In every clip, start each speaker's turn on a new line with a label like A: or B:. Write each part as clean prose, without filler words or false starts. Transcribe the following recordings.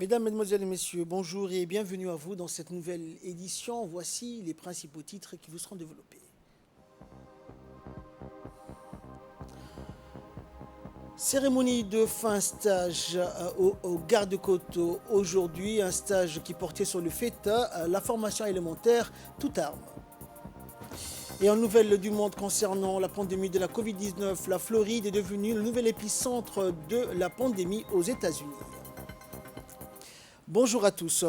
A: Mesdames, Mesdemoiselles et Messieurs, bonjour et bienvenue à vous dans cette nouvelle édition. Voici les principaux titres qui vous seront développés. Cérémonie de fin stage au garde-côte aujourd'hui, un stage qui portait sur le FETA, la formation élémentaire, toute arme. Et en nouvelles du monde concernant la pandémie de la Covid-19, la Floride est devenue le nouvel épicentre de la pandémie aux États-Unis. Bonjour à tous.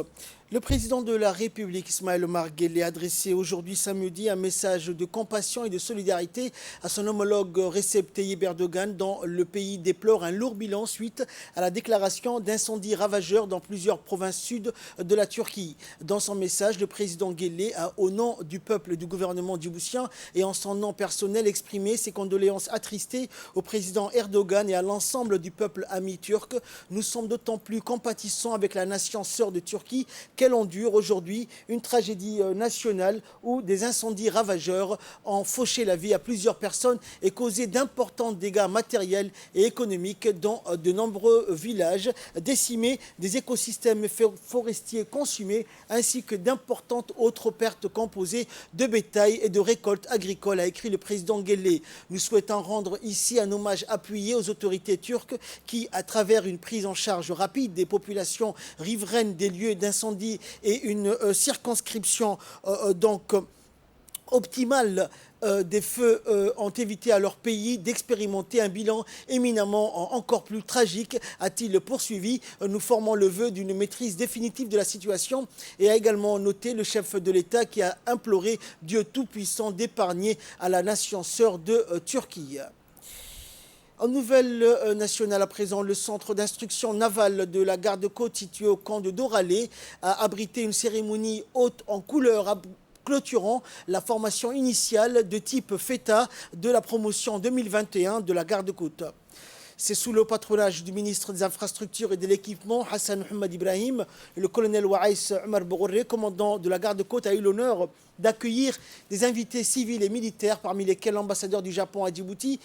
A: Le président de la République, Ismaël Omar Guelleh, a adressé aujourd'hui samedi un message de compassion et de solidarité à son homologue Recep Tayyip Erdogan dont le pays déplore un lourd bilan suite à la déclaration d'incendies ravageurs dans plusieurs provinces sud de la Turquie. Dans son message, le président Guelleh a, au nom du peuple et du gouvernement djiboutien et en son nom personnel, exprimé ses condoléances attristées au président Erdogan et à l'ensemble du peuple ami turc. Nous sommes d'autant plus compatissants avec la nation sœur de Turquie qu'elle endure aujourd'hui une tragédie nationale où des incendies ravageurs ont fauché la vie à plusieurs personnes et causé d'importants dégâts matériels et économiques dans de nombreux villages, décimés, des écosystèmes forestiers consumés, ainsi que d'importantes autres pertes composées de bétail et de récoltes agricoles, a écrit le président Guelleh. Nous souhaitons rendre ici un hommage appuyé aux autorités turques qui, à travers une prise en charge rapide des populations riveraines des lieux d'incendie et une circonscription optimale des feux ont évité à leur pays d'expérimenter un bilan éminemment encore plus tragique, a-t-il poursuivi. Nous formons le vœu d'une maîtrise définitive de la situation et a également noté le chef de l'État qui a imploré Dieu Tout-Puissant d'épargner à la nation sœur de Turquie. En nouvelle nationale à présent, le centre d'instruction navale de la garde-côte situé au camp de Doralé a abrité une cérémonie haute en couleur clôturant la formation initiale de type FETA de la promotion 2021 de la garde-côte. C'est sous le patronage du ministre des Infrastructures et de l'Équipement, Hassan Mohamed Ibrahim, et le colonel Waïs Omar Bourré, commandant de la garde-côte, a eu l'honneur d'accueillir des invités civils et militaires, parmi lesquels l'ambassadeur du Japon à Djibouti,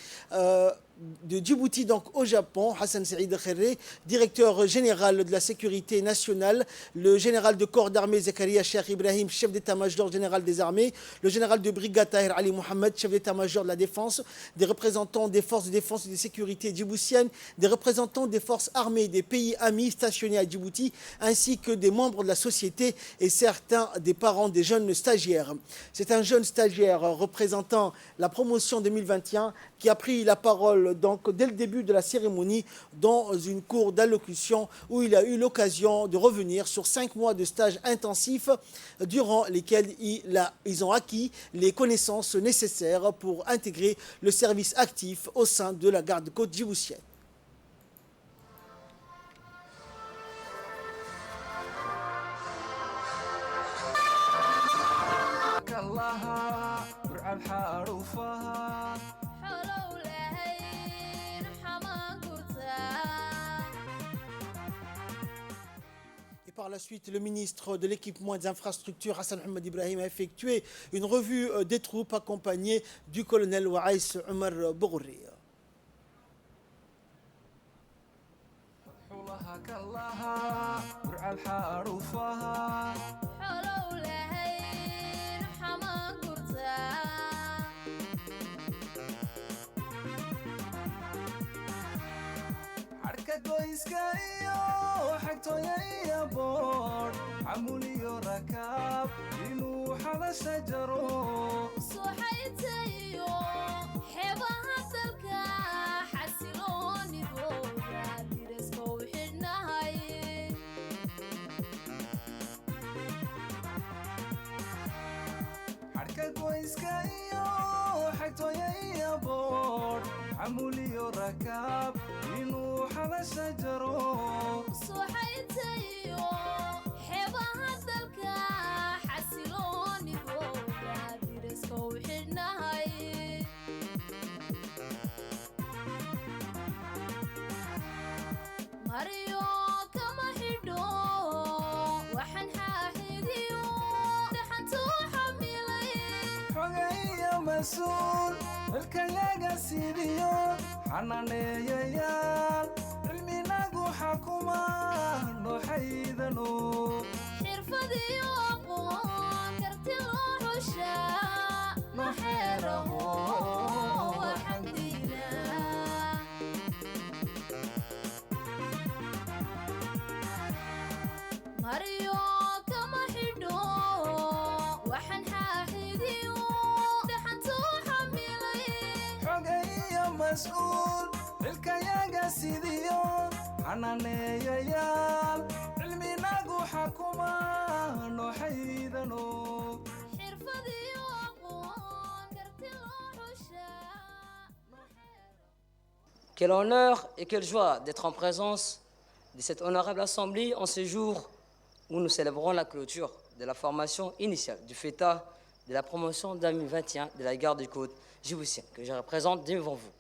A: de Djibouti donc au Japon, Hassan Saïd Kherré, directeur général de la sécurité nationale, le général de corps d'armée Zakaria Cheikh Ibrahim, chef d'état-major général des armées, le général de brigade Tahir Ali Mohamed, chef d'état-major de la défense, des représentants des forces de défense et de sécurité djiboutiennes, des représentants des forces armées des pays amis stationnés à Djibouti, ainsi que des membres de la société et certains des parents des jeunes stagiaires. C'est un jeune stagiaire représentant la promotion 2021 qui a pris la parole donc dès le début de la cérémonie dans une cour d'allocution où il a eu l'occasion de revenir sur 5 mois de stage intensif durant lesquels ils ont acquis les connaissances nécessaires pour intégrer le service actif au sein de la garde-côte djiboutienne. Par la suite, le ministre de l'Équipement et des Infrastructures, Hassan Mohamed Ibrahim, a effectué une revue des troupes accompagné du colonel Waïs Omar Bourré.
B: عمولي ركاب ينوح على شجره
C: صحيتيو حبها تلقى حسلوني فوقا درسكو وحناي
B: حركة كويسكا حكتو يا بور عمولي ركاب ينوح على شجره
C: صحيتيو حبها تلقى حسلوني فوقا درسكو وحناي ماريو كما حدو وحن حاحديو دحنتو حميلي
B: حقيا مسؤول الكياغا سيديو حنانيا علمنا حكومة نحيي
C: maryo kama xidho waxaan xaaxidiyo dhaxantuu xamilay
B: xogaya mas-uul xilkayaga sidiyo xanaaneeyayaal cilminagu xakuma nooxaydano
C: xirfadiyo aqoon karti loo xushaa
D: Quel honneur et quelle joie d'être en présence de cette honorable assemblée en ce jour où nous célébrons la clôture de la formation initiale du FETA de la promotion 2021 de la garde-côte djiboutienne que je représente devant vous.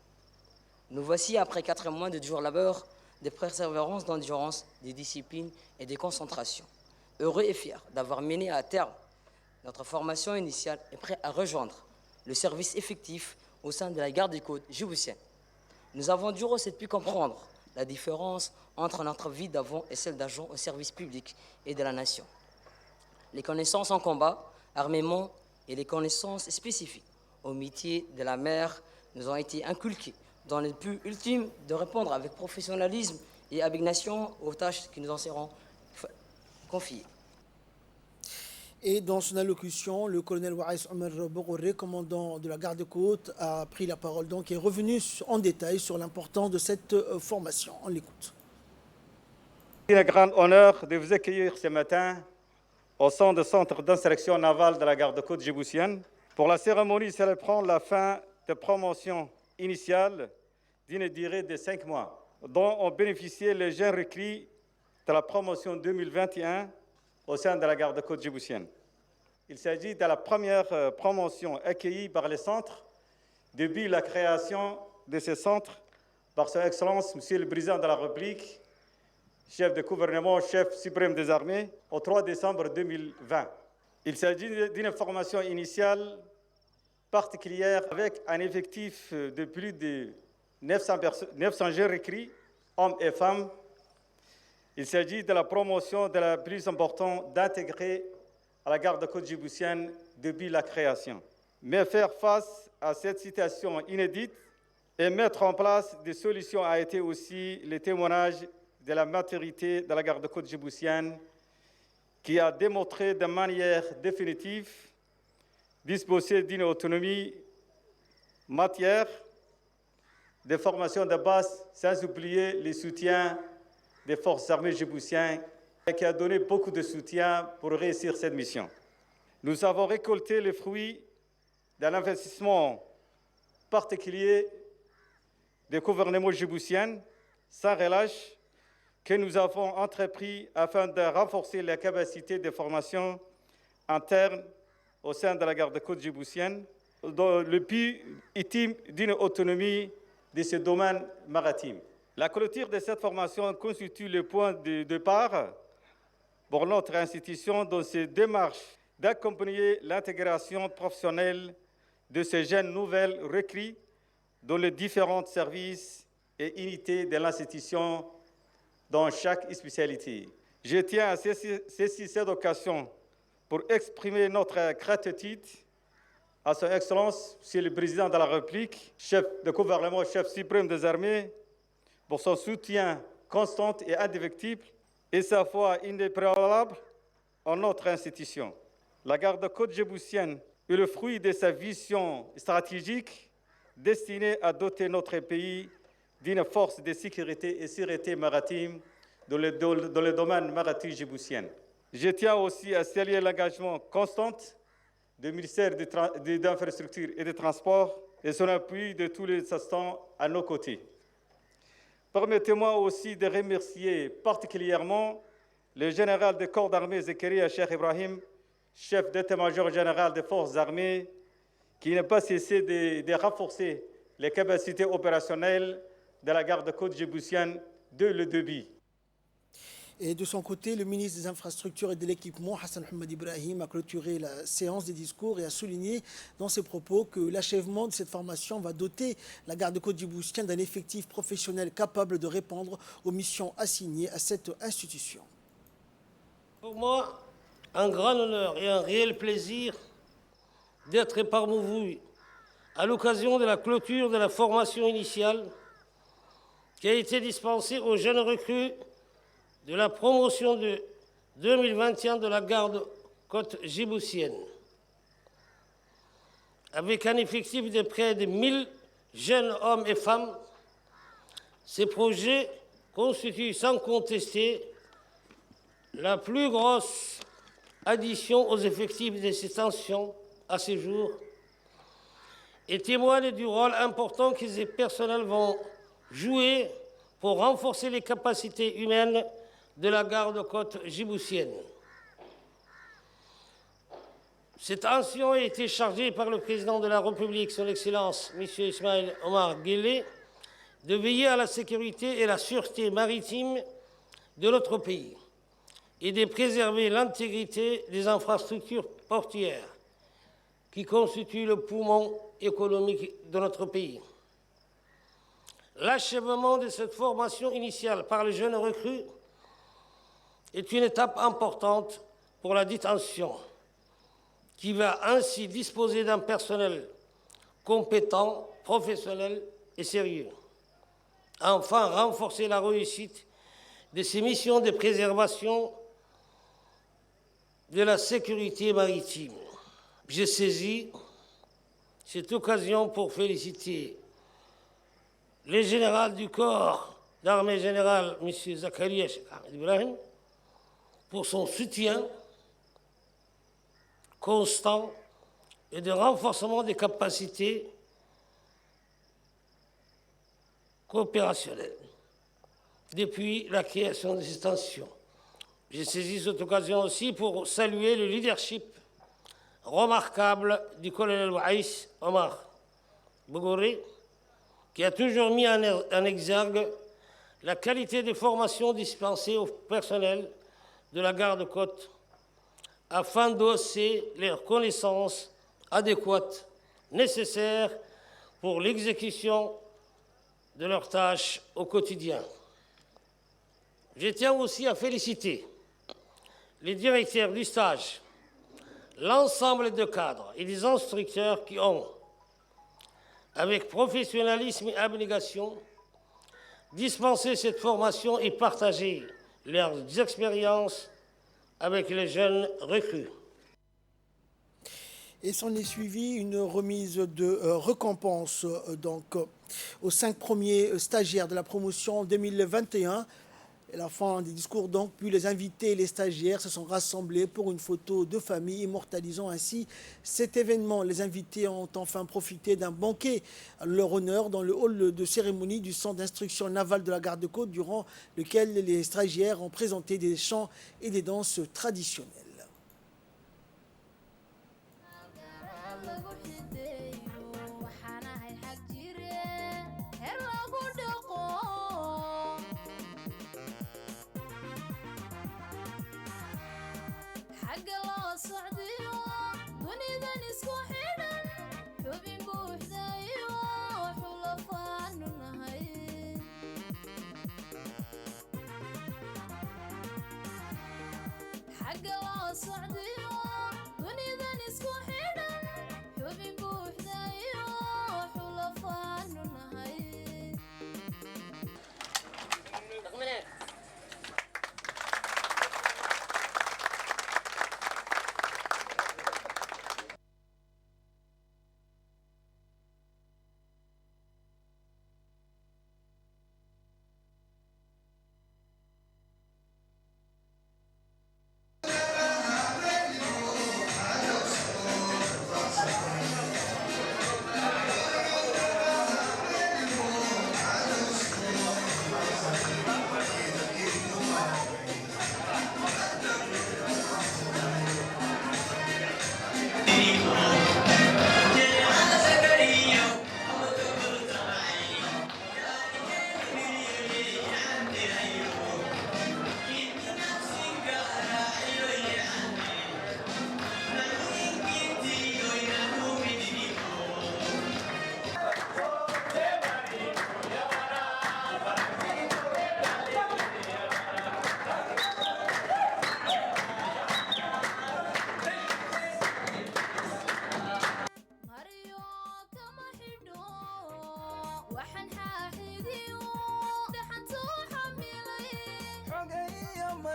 D: Nous voici après 4 mois de dur labeur, de persévérance, d'endurance, de discipline et de concentration. Heureux et fiers d'avoir mené à terme notre formation initiale et prêts à rejoindre le service effectif au sein de la garde-côte djiboutienne. Nous avons dû aussi pu comprendre la différence entre notre vie d'avant et celle d'agent au service public et de la nation. Les connaissances en combat, armement et les connaissances spécifiques au métier de la mer nous ont été inculquées dans le but ultime de répondre avec professionnalisme et abnégation aux tâches qui nous en seront confiées.
A: Et dans son allocution, le colonel Waïs Omar Bogoré, commandant de la garde-côte, a pris la parole donc et est revenu en détail sur l'importance de cette formation. On l'écoute.
E: C'est un grand honneur de vous accueillir ce matin au sein du centre d'instruction navale de la garde-côte djiboutienne. Pour la cérémonie célébrant la fin de promotion initiale d'une durée de 5 mois, dont ont bénéficié les jeunes recrues de la promotion 2021 au sein de la garde-côte djiboutienne. Il s'agit de la première promotion accueillie par les centres depuis la création de ce centre par Son Excellence, Monsieur le Président de la République, chef de gouvernement, chef suprême des armées, au 3 décembre 2020. Il s'agit d'une formation initiale particulière avec un effectif de plus de 900 jeunes recrues, hommes et femmes. Il s'agit de la promotion de la plus importante d'intégrer à la garde-côte djiboutienne depuis la création. Mais faire face à cette situation inédite et mettre en place des solutions a été aussi le témoignage de la maturité de la garde-côte djiboutienne qui a démontré de manière définitive disposer d'une autonomie matière de formation de base sans oublier le soutien des forces armées djiboutiennes qui a donné beaucoup de soutien pour réussir cette mission. Nous avons récolté les fruits d'un investissement particulier du gouvernement djiboutien sans relâche que nous avons entrepris afin de renforcer les capacités de formation interne au sein de la garde-côte djiboutienne dans le but ultime d'une autonomie de ce domaine maritime. La clôture de cette formation constitue le point de départ pour notre institution dans cette démarche d'accompagner l'intégration professionnelle de ces jeunes nouvelles recrues dans les différents services et unités de l'institution dans chaque spécialité. Je tiens à saisir cette occasion pour exprimer notre gratitude à Son Excellence, Monsieur le Président de la République, chef de gouvernement, chef suprême des armées, pour son soutien constant et indéfectible et sa foi inébranlable en notre institution. La garde-côte djiboutienne est le fruit de sa vision stratégique destinée à doter notre pays d'une force de sécurité et sûreté maritime dans le domaine maritime djiboutien. Je tiens aussi à saluer l'engagement constant du ministère des Infrastructures et des Transports et son appui de tous les instants à nos côtés. Permettez-moi aussi de remercier particulièrement le général des corps d'armée Zakaria Cheikh Ibrahim, chef d'état-major général des forces armées, qui n'a pas cessé de renforcer les capacités opérationnelles de la garde-côte djiboutienne dès le début.
A: Et de son côté, le ministre des Infrastructures et de l'Équipement, Hassan Ahmed Ibrahim, a clôturé la séance des discours et a souligné dans ses propos que l'achèvement de cette formation va doter la garde-côte djiboutienne d'un effectif professionnel capable de répondre aux missions assignées à cette institution.
F: Pour moi, un grand honneur et un réel plaisir d'être parmi vous à l'occasion de la clôture de la formation initiale qui a été dispensée aux jeunes recrues de la promotion de 2021 de la garde-côte djiboutienne, avec un effectif de près de 1000 jeunes hommes et femmes. Ces projets constituent sans contester la plus grosse addition aux effectifs de ces tensions à ce jour et témoignent du rôle important que ces personnels vont jouer pour renforcer les capacités humaines de la garde-côte djiboutienne. Cette action a été chargée par le président de la République, son Excellence, M. Ismaël Omar Guelleh, de veiller à la sécurité et la sûreté maritime de notre pays et de préserver l'intégrité des infrastructures portuaires qui constituent le poumon économique de notre pays. L'achèvement de cette formation initiale par les jeunes recrues est une étape importante pour la détention, qui va ainsi disposer d'un personnel compétent, professionnel et sérieux. Enfin, renforcer la réussite de ces missions de préservation de la sécurité maritime. J'ai saisi cette occasion pour féliciter le général du corps d'armée générale, M. Zakaria Cheikh Ahmed Ibrahim, pour son soutien constant et de renforcement des capacités coopérationnelles depuis la création de cette tension. J'ai saisi cette occasion aussi pour saluer le leadership remarquable du colonel Waïs Omar Bogoré, qui a toujours mis en exergue la qualité des formations dispensées au personnel de la garde-côte afin d'hausser leurs connaissances adéquates nécessaires pour l'exécution de leurs tâches au quotidien. Je tiens aussi à féliciter les directeurs du stage, l'ensemble des cadres et des instructeurs qui ont, avec professionnalisme et abnégation, dispensé cette formation et partagé leurs expériences avec les jeunes recrues.
A: Et s'en est suivi une remise de récompense aux 5 premiers stagiaires de la promotion 2021. Et à la fin des discours, donc, puis les invités et les stagiaires se sont rassemblés pour une photo de famille, immortalisant ainsi cet événement. Les invités ont enfin profité d'un banquet à leur honneur dans le hall de cérémonie du centre d'instruction navale de la Garde-Côte, durant lequel les stagiaires ont présenté des chants et des danses traditionnelles.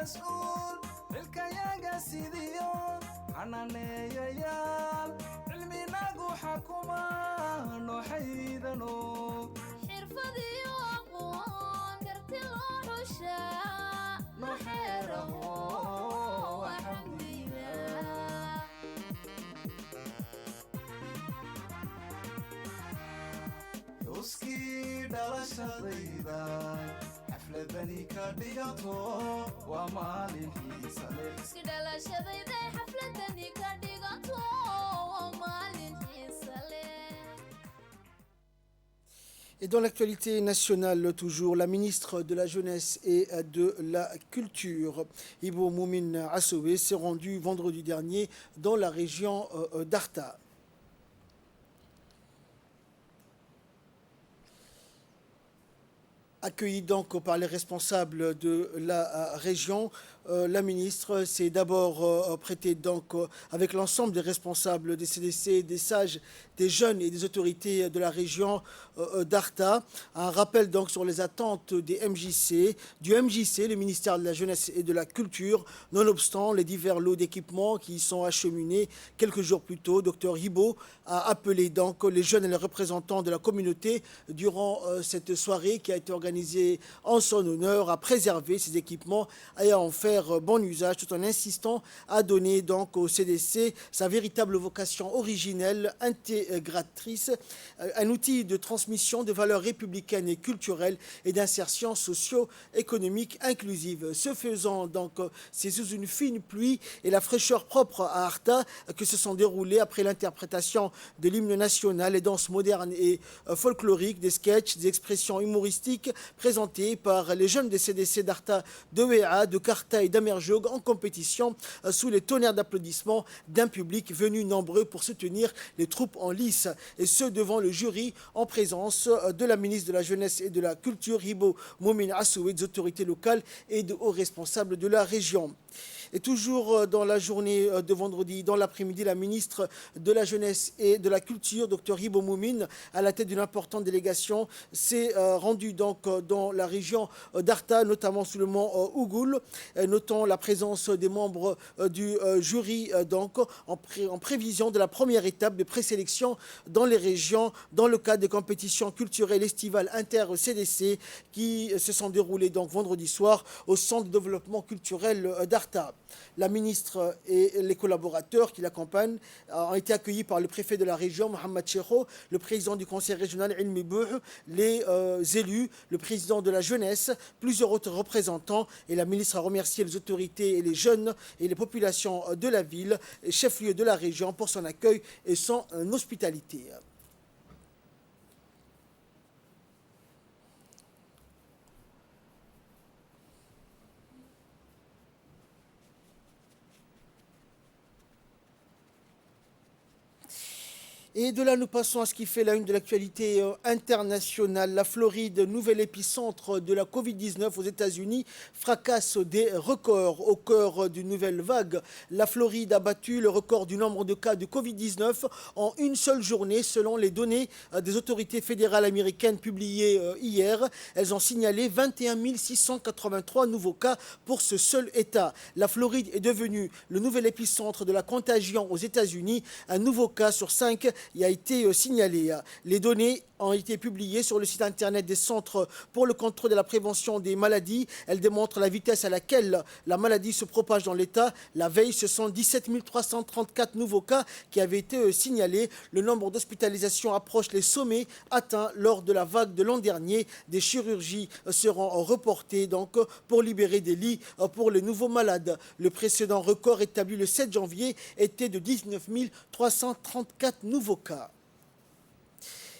B: مسؤول xilkayaga sidiyo xanaaneeyayaal cilminagu xakuma nooxaydano
C: xirfadiyo aqoon karti loo xushaa
B: noo xeeraho
C: alxamdulilah
B: xuskii dhalashadayda xafladani ka dhigato waa maalin xiisa leh
C: iski dhalashadayday xafladani ka dhigato waa maalin xiisa leh.
A: Et dans l'actualité nationale, toujours, la ministre de la Jeunesse et de la Culture, Ibo Moumin Assoué, s'est rendue vendredi dernier dans la région d'Arta. Accueillie donc par les responsables de la région, la ministre s'est d'abord prêtée donc avec l'ensemble des responsables des CDC, des sages, des jeunes et des autorités de la région d'Arta. Un rappel donc sur les attentes des MJC, du MJC, le ministère de la Jeunesse et de la Culture, nonobstant les divers lots d'équipements qui y sont acheminés quelques jours plus tôt. Dr Hibo a appelé donc les jeunes et les représentants de la communauté durant cette soirée qui a été organisée en son honneur à préserver ces équipements et à en faire bon usage, tout en insistant à donner donc au CDC sa véritable vocation originelle, intégratrice, un outil de transmission de valeurs républicaines et culturelles et d'insertion socio-économique inclusive. Ce faisant, donc, c'est sous une fine pluie et la fraîcheur propre à Arta que se sont déroulées après l'interprétation de l'hymne national, les danses modernes et folkloriques, des sketchs, des expressions humoristiques présentées par les jeunes des CDC d'Arta, de Wéa, de Karta et d'Amerjog en compétition sous les tonnerres d'applaudissements d'un public venu nombreux pour soutenir les troupes en lice, et ce devant le jury en présence de la ministre de la Jeunesse et de la Culture, Hibo Moumin Assoué, des autorités locales et de hauts responsables de la région. Et toujours dans la journée de vendredi, dans l'après-midi, la ministre de la Jeunesse et de la Culture, Dr Hibo Moumin, à la tête d'une importante délégation, s'est rendue donc dans la région d'Arta, notamment sous le mont Ougoul, notant la présence des membres du jury donc en prévision de la première étape de présélection dans les régions dans le cadre des compétitions culturelles estivales inter-CDC qui se sont déroulées donc vendredi soir au Centre de développement culturel d'Arta. La ministre et les collaborateurs qui l'accompagnent ont été accueillis par le préfet de la région, Mohamed Cheikho, le président du conseil régional, Ilmi Bouh, les élus, le président de la jeunesse, plusieurs autres représentants. Et la ministre a remercié les autorités et les jeunes et les populations de la ville, chef-lieu de la région, pour son accueil et son hospitalité. Et de là, nous passons à ce qui fait la une de l'actualité internationale. La Floride, nouvel épicentre de la Covid-19 aux États-Unis, fracasse des records au cœur d'une nouvelle vague. La Floride a battu le record du nombre de cas de Covid-19 en une seule journée, selon les données des autorités fédérales américaines publiées hier. Elles ont signalé 21 683 nouveaux cas pour ce seul État. La Floride est devenue le nouvel épicentre de la contagion aux États-Unis. Un nouveau cas sur 5 y a été signalé. Les données ont été publiées sur le site internet des Centres pour le contrôle de la prévention des maladies. Elles démontrent la vitesse à laquelle la maladie se propage dans l'État. La veille, ce sont 17 334 nouveaux cas qui avaient été signalés. Le nombre d'hospitalisations approche les sommets atteints lors de la vague de l'an dernier. Des chirurgies seront reportées donc pour libérer des lits pour les nouveaux malades. Le précédent record établi le 7 janvier était de 19 334 nouveaux cas.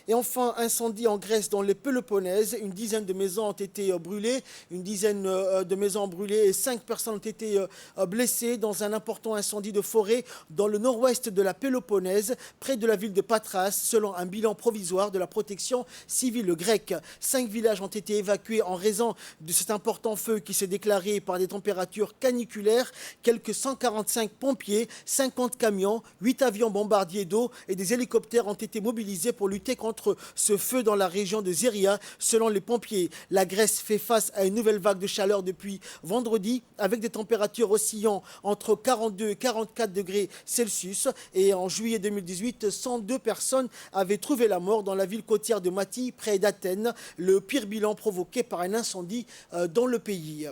A: Et enfin, incendie en Grèce dans les Péloponnèse. Une dizaine de maisons ont été brûlées. Une dizaine de maisons brûlées et 5 personnes ont été blessées dans un important incendie de forêt dans le nord-ouest de la Péloponnèse, près de la ville de Patras, selon un bilan provisoire de la protection civile grecque. 5 villages ont été évacués en raison de cet important feu qui s'est déclaré par des températures caniculaires. Quelques 145 pompiers, 50 camions, 8 avions bombardiers d'eau et des hélicoptères ont été mobilisés pour lutter contre contre ce feu dans la région de Zeria. Selon les pompiers, la Grèce fait face à une nouvelle vague de chaleur depuis vendredi, avec des températures oscillant entre 42 et 44 degrés Celsius. Et en juillet 2018, 102 personnes avaient trouvé la mort dans la ville côtière de Mati, près d'Athènes, le pire bilan provoqué par un incendie dans le pays.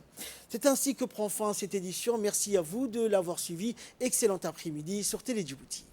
A: C'est ainsi que prend fin cette édition. Merci à vous de l'avoir suivi. Excellent après-midi sur Télé Djibouti.